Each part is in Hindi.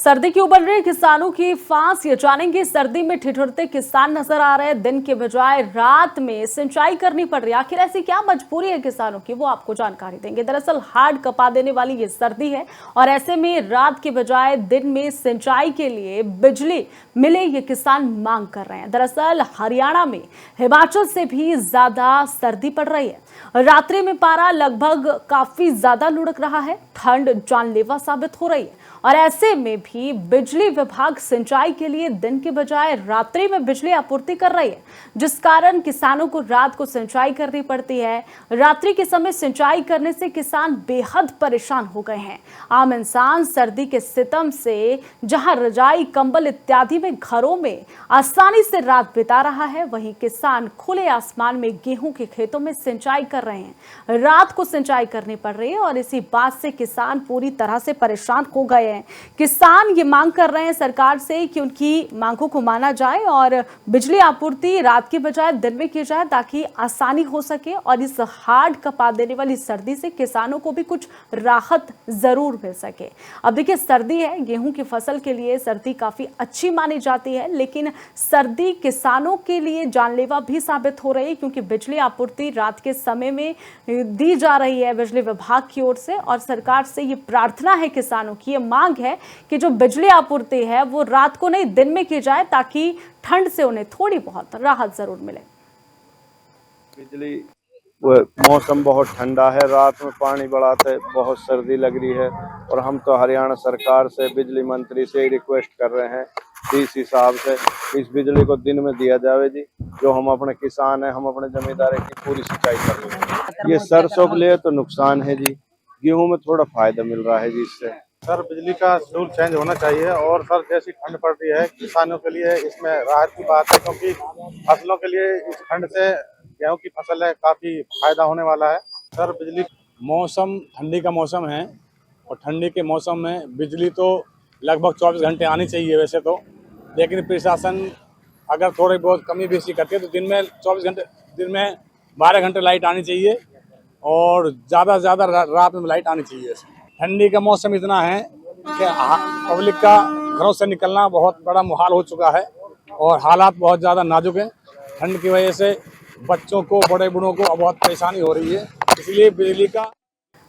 सर्दी की उबल रही किसानों की फांस, ये जानेंगे सर्दी में ठिठुरते किसान नजर आ रहे हैं। दिन के बजाय रात में सिंचाई करनी पड़ रही है। आखिर ऐसी क्या मजबूरी है किसानों की, वो आपको जानकारी देंगे। दरअसल हाड़ कपा देने वाली ये सर्दी है और ऐसे में रात के बजाय दिन में सिंचाई के लिए बिजली मिले, ये किसान मांग कर रहे हैं। दरअसल हरियाणा में हिमाचल से भी ज्यादा सर्दी पड़ रही है। रात्रि में पारा लगभग काफी ज्यादा लुढ़क रहा है। ठंड जानलेवा साबित हो रही है और ऐसे में भी बिजली विभाग सिंचाई के लिए दिन के बजाय रात्रि में बिजली आपूर्ति कर रही है, जिस कारण किसानों को रात को सिंचाई करनी पड़ती है। रात्रि के समय सिंचाई करने से किसान बेहद परेशान हो गए हैं। आम इंसान सर्दी के सितम से जहां रजाई कंबल इत्यादि में घरों में आसानी से रात बिता रहा है, वहीं किसान खुले आसमान में गेहूं के खेतों में सिंचाई कर रहे हैं। रात को सिंचाई करनी पड़ रही है और इसी बात से किसान पूरी तरह से परेशान हो गए हैं। किसान ये मांग कर रहे हैं सरकार से कि उनकी मांगों को माना जाए और बिजली आपूर्ति रात के बजाय दिन में की जाए, ताकि आसानी हो सके और इस हाड़ कपा देने वाली सर्दी से किसानों को भी कुछ राहत जरूर मिल सके। अब देखिए, सर्दी है, गेहूं की फसल के लिए सर्दी काफी अच्छी मानी जाती है, लेकिन सर्दी किसानों के लिए जानलेवा भी साबित हो रही है, क्योंकि बिजली आपूर्ति रात के समय में दी जा रही है बिजली विभाग की ओर से। और सरकार से ये प्रार्थना है, किसानों की ये मांग है कि जो बिजली आपूर्ति है वो रात को नहीं दिन में की जाए, ताकि ठंड से उन्हें थोड़ी बहुत राहत जरूर मिले। बिजली मौसम बहुत ठंडा है, रात में पानी बढ़ाते बहुत सर्दी लग रही है और हम तो हरियाणा सरकार से, बिजली मंत्री से रिक्वेस्ट कर रहे हैं इस हिसाब से इस बिजली को दिन में दिया जावे जी। जो हम अपने किसान हैं, हम अपने जमींदारी की पूरी सिंचाई कर लेंगे। ये सरसों के लिए तो नुकसान है जी, गेहूं में थोड़ा फायदा मिल रहा है जी इससे। सर, बिजली का शेड्यूल चेंज होना चाहिए और सर जैसी ठंड पड़ रही है किसानों के लिए इसमें राहत की बात है, क्योंकि फसलों के लिए इस ठंड से गेहूं की फसल है काफी फायदा होने वाला है। सर, बिजली मौसम ठंडी का मौसम है और ठंडी के मौसम में बिजली तो लगभग 24 घंटे आनी चाहिए वैसे तो, लेकिन प्रशासन अगर थोड़ी बहुत कमी बेसी करती है तो दिन में 24 घंटे, दिन में 12 घंटे लाइट आनी चाहिए और ज़्यादा से ज़्यादा रात में लाइट आनी चाहिए। ठंडी का मौसम इतना है कि पब्लिक का घरों से निकलना बहुत बड़ा मुहाल हो चुका है और हालात बहुत ज़्यादा नाजुक हैं। ठंड की वजह से बच्चों को, बड़े बूढ़ों को बहुत परेशानी हो रही है, इसलिए बिजली का।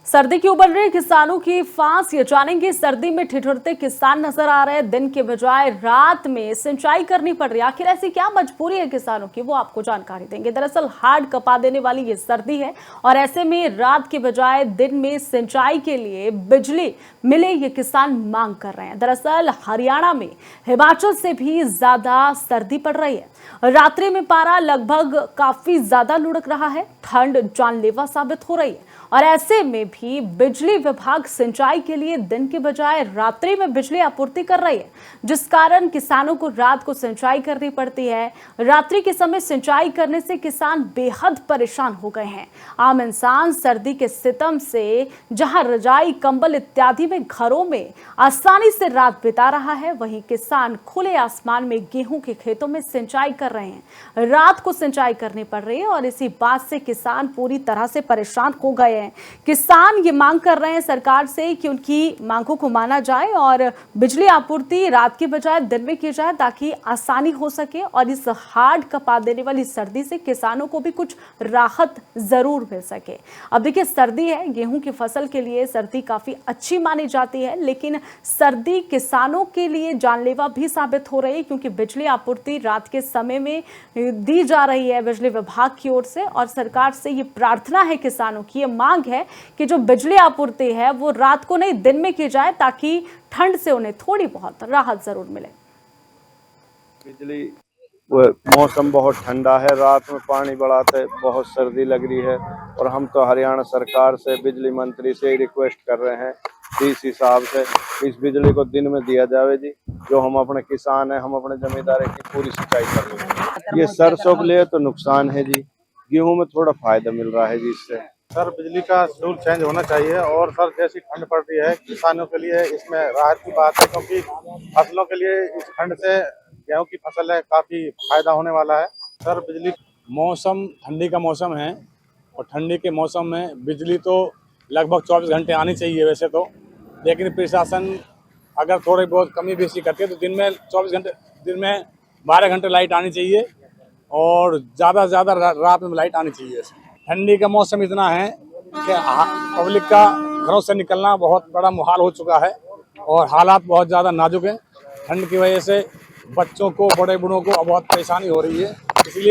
सर्दी की उबल रही किसानों की फांस, ये जानेंगे सर्दी में ठिठुरते किसान नजर आ रहे हैं। दिन के बजाय रात में सिंचाई करनी पड़ रही है। आखिर ऐसी क्या मजबूरी है किसानों की, वो आपको जानकारी देंगे। दरअसल हाड़ कपा देने वाली ये सर्दी है और ऐसे में रात के बजाय दिन में सिंचाई के लिए बिजली मिले, ये किसान मांग कर रहे हैं। दरअसल हरियाणा में हिमाचल से भी ज्यादा सर्दी पड़ रही है। रात्रि में पारा लगभग काफी ज्यादा लुढ़क रहा है। ठंड जानलेवा साबित हो रही है और ऐसे में भी बिजली विभाग सिंचाई के लिए दिन के बजाय रात्रि में बिजली आपूर्ति कर रही है, जिस कारण किसानों को रात को सिंचाई करनी पड़ती है। रात्रि के समय सिंचाई करने से किसान बेहद परेशान हो गए हैं। आम इंसान सर्दी के सितम से जहां रजाई कंबल इत्यादि में घरों में आसानी से रात बिता रहा है, वहीं किसान खुले आसमान में गेहूं के खेतों में सिंचाई कर रहे हैं। रात को सिंचाई करनी पड़ रही है और इसी बात से किसान पूरी तरह से परेशान हो गए हैं। किसान ये मांग कर रहे हैं सरकार से कि उनकी मांगों को माना जाए और बिजली आपूर्ति रात के बजाय दिन में की जाए, ताकि आसानी हो सके और इस हाड़ कपा देने वाली सर्दी से किसानों को भी कुछ राहत जरूर मिल सके। अब देखिए, सर्दी है, गेहूं की फसल के लिए सर्दी काफी अच्छी मानी जाती है, लेकिन सर्दी किसानों के लिए जानलेवा भी साबित हो रही है, क्योंकि बिजली आपूर्ति रात के समय में दी जा रही है बिजली विभाग की ओर से। और सरकार से ये प्रार्थना है किसानों की, ये मांग है कि जो बिजली आपूर्ति है वो रात को नहीं दिन में की जाए, ताकि ठंड से उन्हें थोड़ी बहुत राहत जरूर मिले। बिजली मौसम बहुत ठंडा है, रात में पानी बढ़ाते बहुत सर्दी लग रही है और हम तो हरियाणा सरकार से, बिजली मंत्री से रिक्वेस्ट कर रहे हैं इस हिसाब से इस बिजली को दिन में दिया जावे जी। जो हम अपने किसान हैं, हम अपने जमींदारी की पूरी सिंचाई कर लेंगे। ये सरसों के लिए तो नुकसान है जी, गेहूं में थोड़ा फायदा मिल रहा है जी इससे। सर, बिजली का शेड्यूल चेंज होना चाहिए और सर जैसी ठंड पड़ रही है किसानों के लिए इसमें राहत की बात है, क्योंकि फसलों के लिए इस ठंड से गेहूं की फसल है काफी फायदा होने वाला है। सर, बिजली मौसम ठंडी का मौसम है और ठंडी के मौसम में बिजली तो लगभग 24 घंटे आनी चाहिए वैसे तो, लेकिन प्रशासन अगर थोड़ी बहुत कमी बेसी करती है तो दिन में 24 घंटे, दिन में 12 घंटे लाइट आनी चाहिए और ज़्यादा से ज़्यादा रात में लाइट आनी चाहिए। ठंडी का मौसम इतना है कि पब्लिक का घरों से निकलना बहुत बड़ा मुहाल हो चुका है और हालात बहुत ज़्यादा नाजुक हैं। ठंड की वजह से बच्चों को, बड़े बूढ़ों को बहुत परेशानी हो रही है, इसलिए